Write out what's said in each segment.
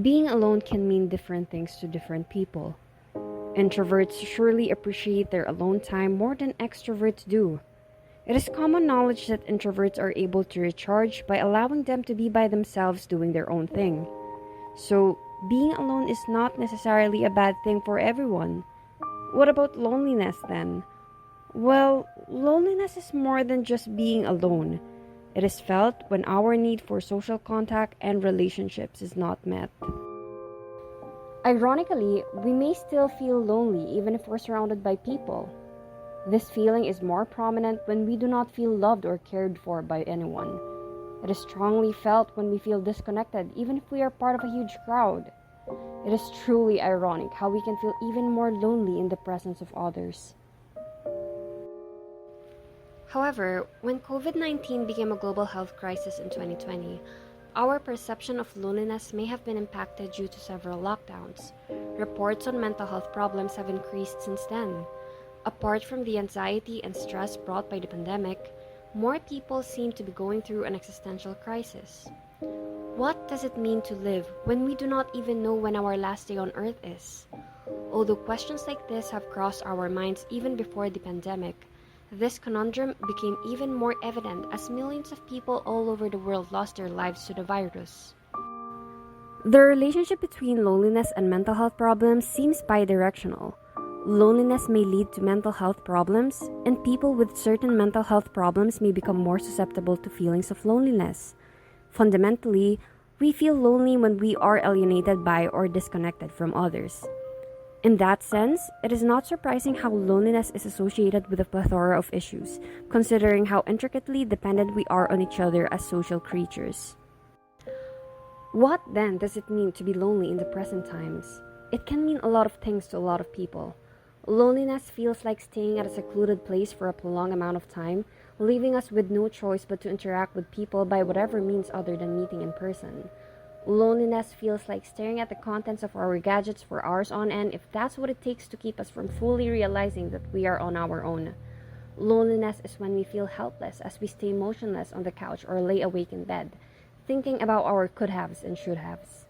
Being alone can mean different things to different people. Introverts surely appreciate their alone time more than extroverts do. It is common knowledge that introverts are able to recharge by allowing them to be by themselves doing their own thing. So, being alone is not necessarily a bad thing for everyone. What about loneliness then? Well, loneliness is more than just being alone. It is felt when our need for social contact and relationships is not met. Ironically, we may still feel lonely even if we're surrounded by people. This feeling is more prominent when we do not feel loved or cared for by anyone. It is strongly felt when we feel disconnected even if we are part of a huge crowd. It is truly ironic how we can feel even more lonely in the presence of others. However, when COVID-19 became a global health crisis in 2020, our perception of loneliness may have been impacted due to several lockdowns. Reports on mental health problems have increased since then. Apart from the anxiety and stress brought by the pandemic, more people seem to be going through an existential crisis. What does it mean to live when we do not even know when our last day on Earth is? Although questions like this have crossed our minds even before the pandemic, this conundrum became even more evident as millions of people all over the world lost their lives to the virus. The relationship between loneliness and mental health problems seems bidirectional. Loneliness may lead to mental health problems, and people with certain mental health problems may become more susceptible to feelings of loneliness. Fundamentally, we feel lonely when we are alienated by or disconnected from others. In that sense, it is not surprising how loneliness is associated with a plethora of issues, considering how intricately dependent we are on each other as social creatures. What then does it mean to be lonely in the present times? It can mean a lot of things to a lot of people. Loneliness feels like staying at a secluded place for a prolonged amount of time, leaving us with no choice but to interact with people by whatever means other than meeting in person. Loneliness feels like staring at the contents of our gadgets for hours on end if that's what it takes to keep us from fully realizing that we are on our own. Loneliness is when we feel helpless as we stay motionless on the couch or lay awake in bed, thinking about our could-haves and should-haves.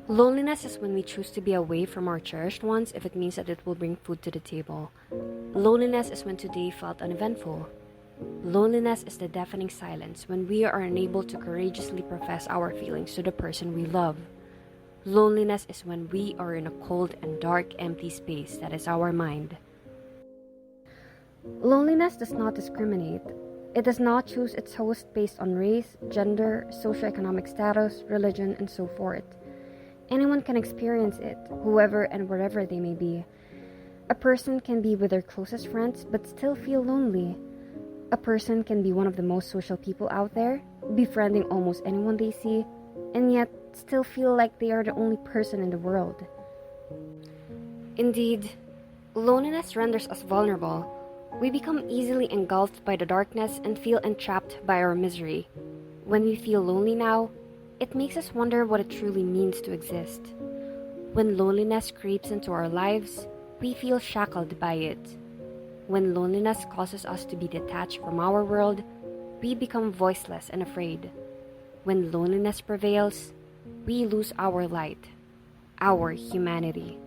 Loneliness is when we choose to be away from our cherished ones if it means that it will bring food to the table. Loneliness is when today felt uneventful. Loneliness is the deafening silence when we are unable to courageously profess our feelings to the person we love. Loneliness is when we are in a cold and dark, empty space that is our mind. Loneliness does not discriminate. It does not choose its host based on race, gender, socioeconomic status, religion, and so forth. Anyone can experience it, whoever and wherever they may be. A person can be with their closest friends but still feel lonely. A person can be one of the most social people out there, befriending almost anyone they see, and yet still feel like they are the only person in the world. Indeed, loneliness renders us vulnerable. We become easily engulfed by the darkness and feel entrapped by our misery. When we feel lonely now, it makes us wonder what it truly means to exist. When loneliness creeps into our lives, we feel shackled by it. When loneliness causes us to be detached from our world, we become voiceless and afraid. When loneliness prevails, we lose our light, our humanity.